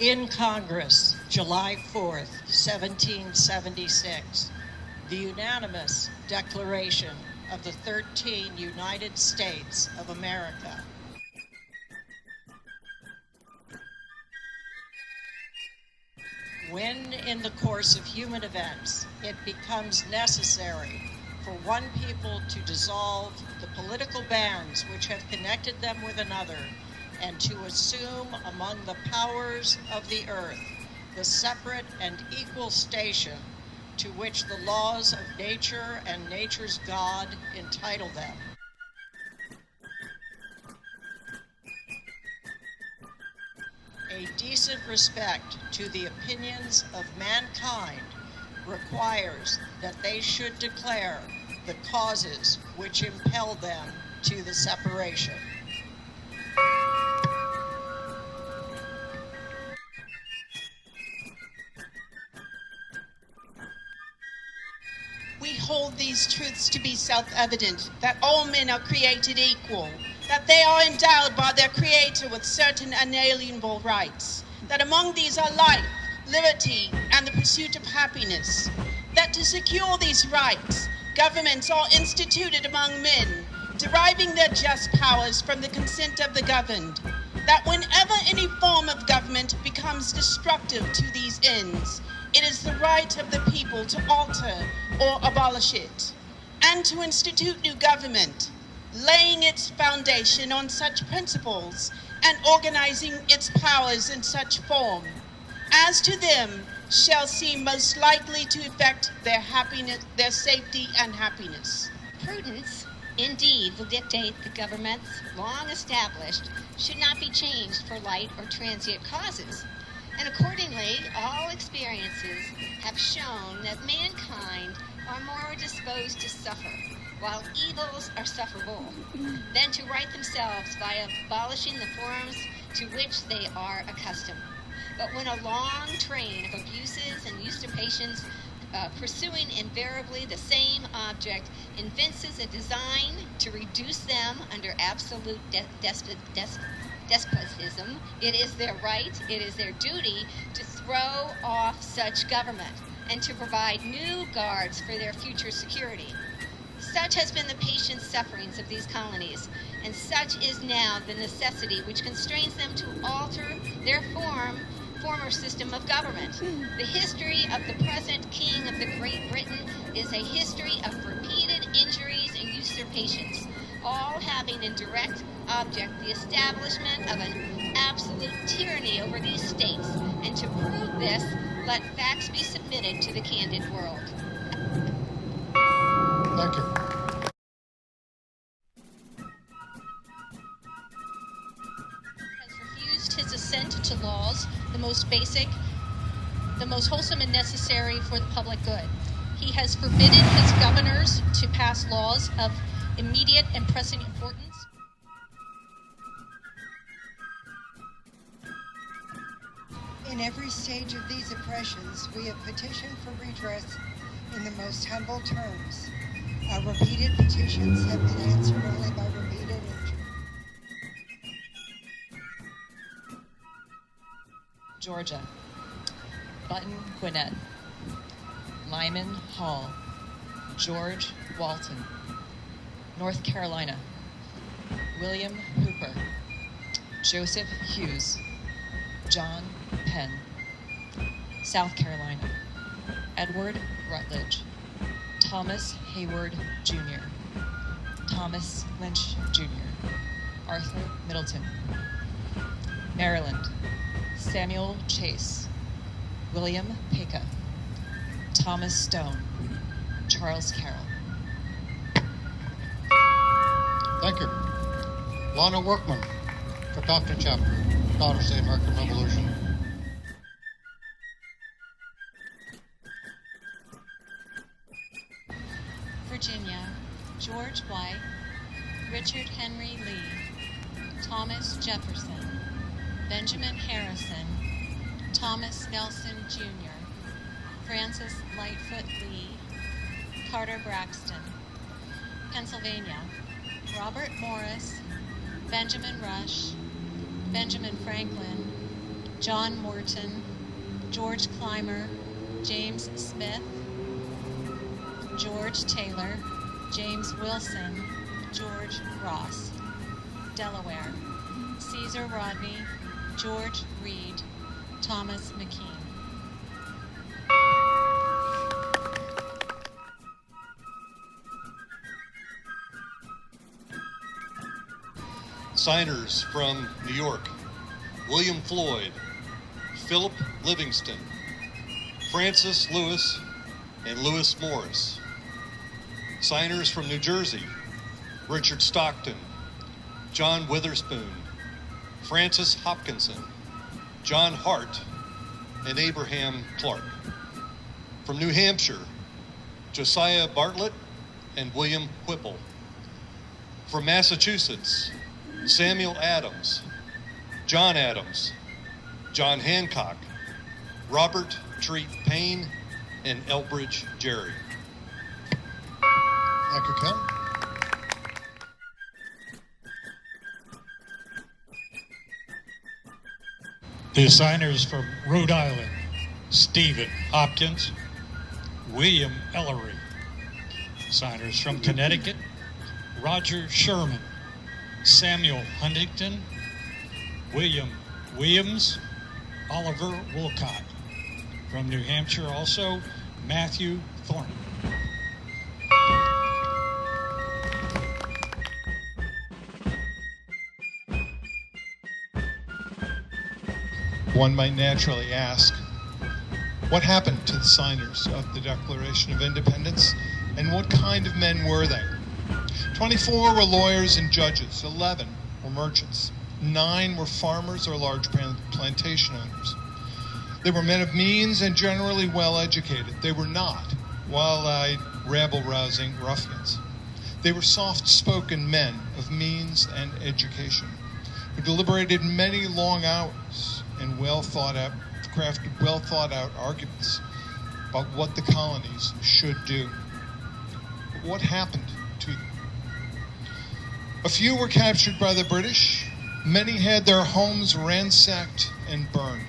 In Congress, July 4th, 1776, the unanimous Declaration of the 13 United States of America. When, in the course of human events, it becomes necessary for one people to dissolve the political bands which have connected them with another, and to assume among the powers of the earth the separate and equal station to which the laws of nature and nature's God entitle them. A decent respect to the opinions of mankind requires that they should declare the causes which impel them to the separation. We hold these truths to be self-evident, that all men are created equal, that they are endowed by their Creator with certain unalienable rights, that among these are life, liberty, and the pursuit of happiness, that to secure these rights, governments are instituted among men, deriving their just powers from the consent of the governed, that whenever any form of government becomes destructive to these ends, it is the right of the people to alter or abolish it, and to institute new government, laying its foundation on such principles and organizing its powers in such form as to them shall seem most likely to effect their happiness, their safety and happiness. Prudence, indeed, will dictate that governments long established should not be changed for light or transient causes. And accordingly, all experiences have shown that mankind are more disposed to suffer, while evils are sufferable, than to right themselves by abolishing the forms to which they are accustomed. But when a long train of abuses and usurpations pursuing invariably the same object evinces a design to reduce them under absolute despotism, it is their right, it is their duty to throw off such government and to provide new guards for their future security. Such has been the patient sufferings of these colonies, and such is now the necessity which constrains them to alter their former system of government. The history of the present King of the Great Britain is a history of repeated injuries and usurpations, all having in direct object the establishment of an absolute tyranny over these states, and to prove this, let facts be submitted to the candid world. Thank you. Has refused his assent to laws, the most basic, the most wholesome and necessary for the public good. He has forbidden his governors to pass laws of immediate and pressing importance. In every stage of these oppressions, we have petitioned for redress in the most humble terms. Our repeated petitions have been answered only by repeated injury. Georgia, Button Gwinnett, Lyman Hall, George Walton. North Carolina, William Hooper, Joseph Hughes, John Penn. South Carolina, Edward Rutledge, Thomas Hayward Jr., Thomas Lynch Jr., Arthur Middleton. Maryland, Samuel Chase, William Pica, Thomas Stone, Charles Carroll. Thank you. Lana Workman, Catoctin Chapter, Daughters of the American Revolution. Virginia, George White, Richard Henry Lee, Thomas Jefferson, Benjamin Harrison, Thomas Nelson Jr., Francis Lightfoot Lee, Carter Braxton. Pennsylvania, Robert Morris, Benjamin Rush, Benjamin Franklin, John Morton, George Clymer, James Smith, George Taylor, James Wilson, George Ross. Delaware, Caesar Rodney, George Reed, Thomas McKean. Signers from New York: William Floyd, Philip Livingston, Francis Lewis, and Lewis Morris. Signers from New Jersey: Richard Stockton, John Witherspoon, Francis Hopkinson, John Hart, and Abraham Clark. From New Hampshire: Josiah Bartlett and William Whipple. From Massachusetts: Samuel Adams, John Adams, John Hancock, Robert Treat Payne, and Elbridge Jerry. Thank you, Ken. The signers from Rhode Island: Stephen Hopkins, William Ellery. Signers from Connecticut: Roger Sherman, Samuel Huntington, William Williams, Oliver Wolcott. From New Hampshire also, Matthew Thornton. One might naturally ask, what happened to the signers of the Declaration of Independence, and what kind of men were they? 24 were lawyers and judges, 11 were merchants, 9 were farmers or large plantation owners. They were men of means and generally well-educated. They were not wild-eyed, rabble-rousing ruffians. They were soft-spoken men of means and education, who deliberated many long hours and crafted well-thought-out arguments about what the colonies should do. But what happened to them? A few were captured by the British. Many had their homes ransacked and burned.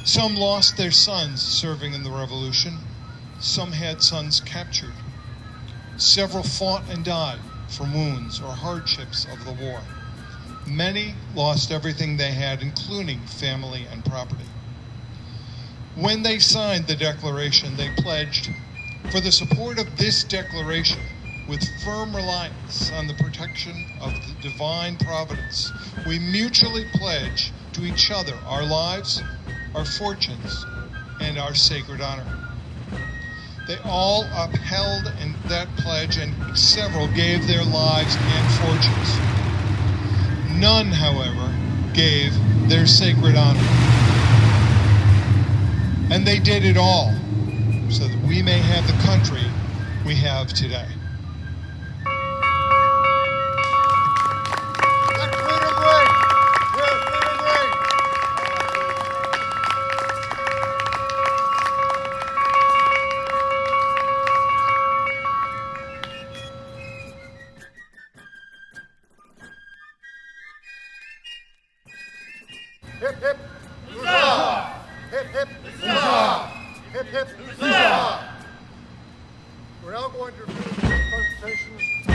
Some lost their sons serving in the Revolution. Some had sons captured. Several fought and died from wounds or hardships of the war. Many lost everything they had, including family and property. When they signed the Declaration, they pledged, for the support of this Declaration, with firm reliance on the protection of the divine providence, we mutually pledge to each other our lives, our fortunes, and our sacred honor. They all upheld that pledge, and several gave their lives and fortunes. None, however, gave their sacred honor. And they did it all so that we may have the country we have today. Let freedom ring! Let freedom ring! Hip, hip, huzzah! Hip, hip, huzzah! Hip, hip, huzzah! We're now going to review the presentations